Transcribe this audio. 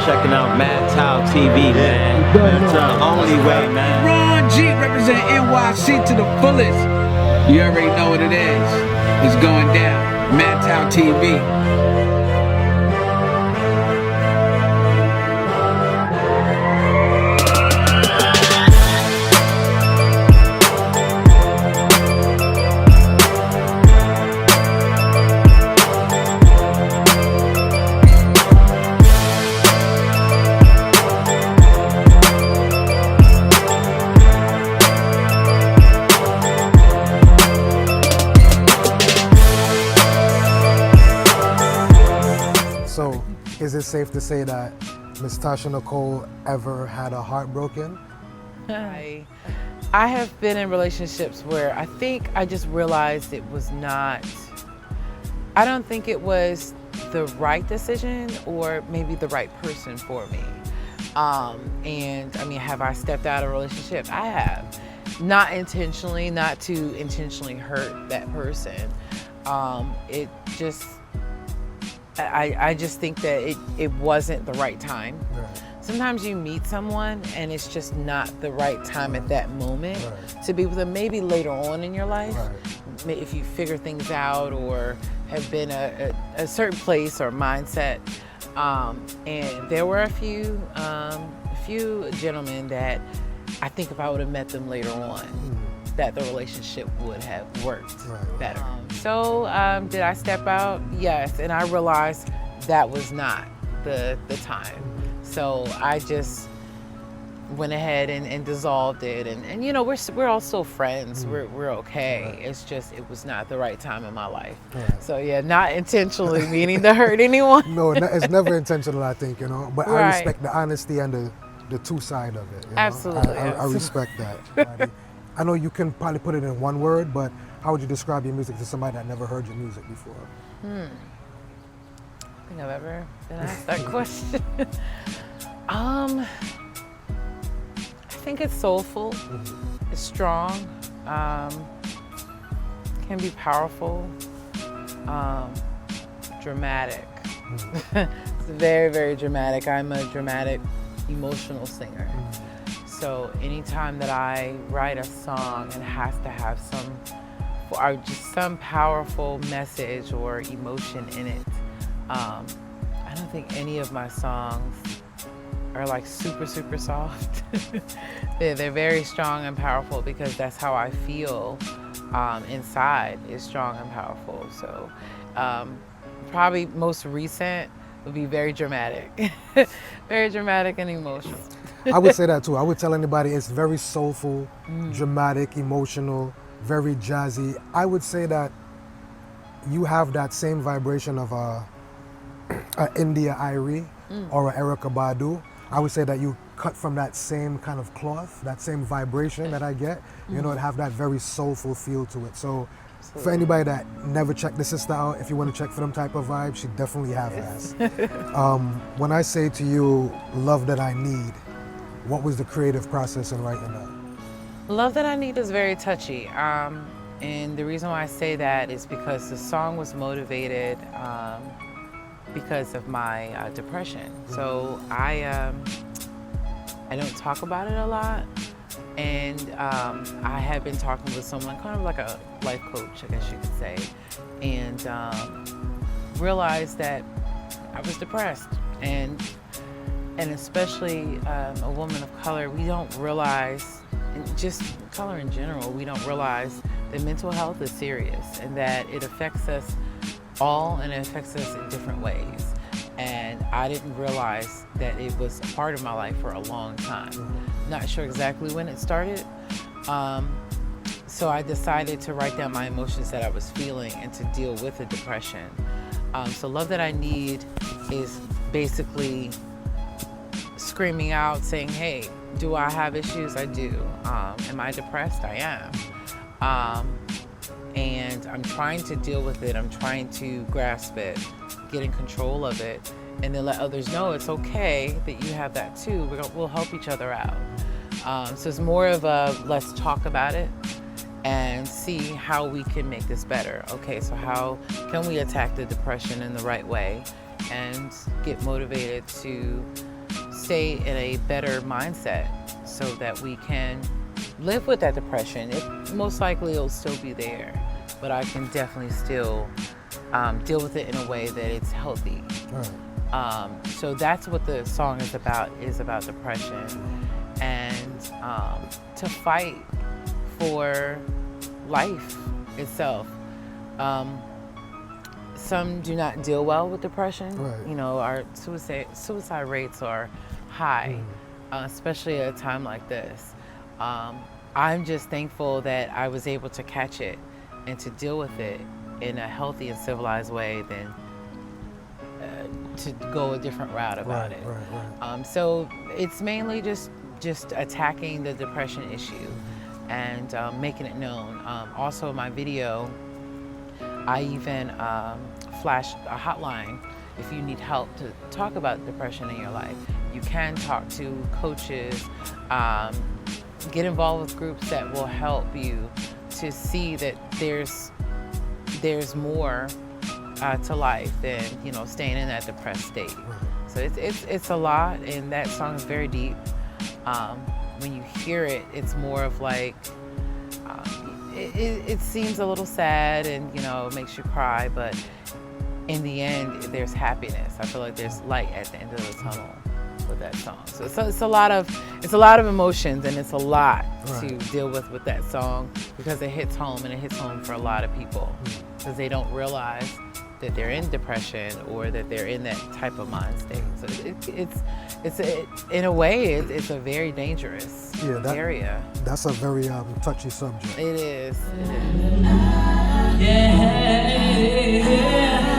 checking out Mad Child TV, man. The only way, man. Ron G represent NYC to the fullest. You already know what it is. It's going down. Mad Child TV. So, is it safe to say that Miss Tasha Nicole ever had a heart broken? I have been in relationships where I think I just realized it was not, I don't think it was the right decision or maybe the right person for me. And I mean, have I stepped out of a relationship? I have. Not intentionally, not to intentionally hurt that person. It just, I just think that it wasn't the right time. Right. Sometimes you meet someone and it's just not the right time at that moment to be with them. Maybe later on in your life, if you figure things out or have been a certain place or mindset. And there were a few gentlemen that I think if I would have met them later on, that the relationship would have worked better. So did I step out? Yes, and I realized that was not the time. So I just went ahead and dissolved it, and you know, we're all still friends. We're okay. It's just it was not the right time in my life. So yeah, not intentionally meaning to hurt anyone. No, it's never intentional, I think, you know. But I respect the honesty and the two side of it. You know? Absolutely. I respect that. I know you can probably put it in one word, but how would you describe your music to somebody that never heard your music before? I think I've ever been asked that question. I think it's soulful, it's strong, can be powerful, dramatic. It's very, very dramatic. I'm a dramatic, emotional singer. So anytime that I write a song, it has to have some powerful message or emotion in it. I don't think any of my songs are like super, super soft. They're very strong and powerful because that's how I feel inside, is strong and powerful. So probably most recent would be very dramatic. Very dramatic and emotional. I would say that too. I would tell anybody it's very soulful, dramatic, emotional, very jazzy. I would say that you have that same vibration of a India Irie or a Erykah Badu. I would say that you cut from that same kind of cloth, that same vibration that I get. You know, it have that very soulful feel to it. So for anybody that never checked the sister out, if you want to check for them type of vibe, she definitely has. When I say to you, Love That I Need, what was the creative process in writing that? Love That I Need is very touchy. And the reason why I say that is because the song was motivated because of my depression. So I don't talk about it a lot. And I had been talking with someone, kind of like a life coach, I guess you could say, and realized that I was depressed. And especially a woman of color, we don't realize, and just color in general, we don't realize that mental health is serious and that it affects us all and it affects us in different ways. And I didn't realize that it was a part of my life for a long time. Not sure exactly when it started. So I decided to write down my emotions that I was feeling and to deal with the depression. So Love That I Need is basically screaming out, saying, hey, do I have issues? I do. Am I depressed? I am. And I'm trying to deal with it. I'm trying to grasp it, get in control of it, and then let others know it's okay that you have that too. We'll help each other out. So it's more of a let's talk about it and see how we can make this better. Okay, so how can we attack the depression in the right way and get motivated to stay in a better mindset so that we can live with that depression. It most likely will still be there, but I can definitely still deal with it in a way that it's healthy. Right. So that's what the song is about depression, and to fight for life itself. Some do not deal well with depression. Right. You know, our suicide rates are high, especially at a time like this. I'm just thankful that I was able to catch it and to deal with it in a healthy and civilized way than to go a different route about it. Right. So it's mainly just attacking the depression issue and making it known. Also in my video, I even flashed a hotline if you need help to talk about depression in your life. You can talk to coaches, get involved with groups that will help you to see that there's more to life than, you know, staying in that depressed state. So it's a lot, and that song is very deep. When you hear it, it's more of like, it seems a little sad and, you know, it makes you cry, but in the end, there's happiness. I feel like there's light at the end of the tunnel with that song. So it's a lot of emotions, and it's a lot to deal with that song, because it hits home, and it hits home for a lot of people because they don't realize that they're in depression or that they're in that type of mind state. So in a way, it's a very dangerous area. That's a very touchy subject. It is. Yeah.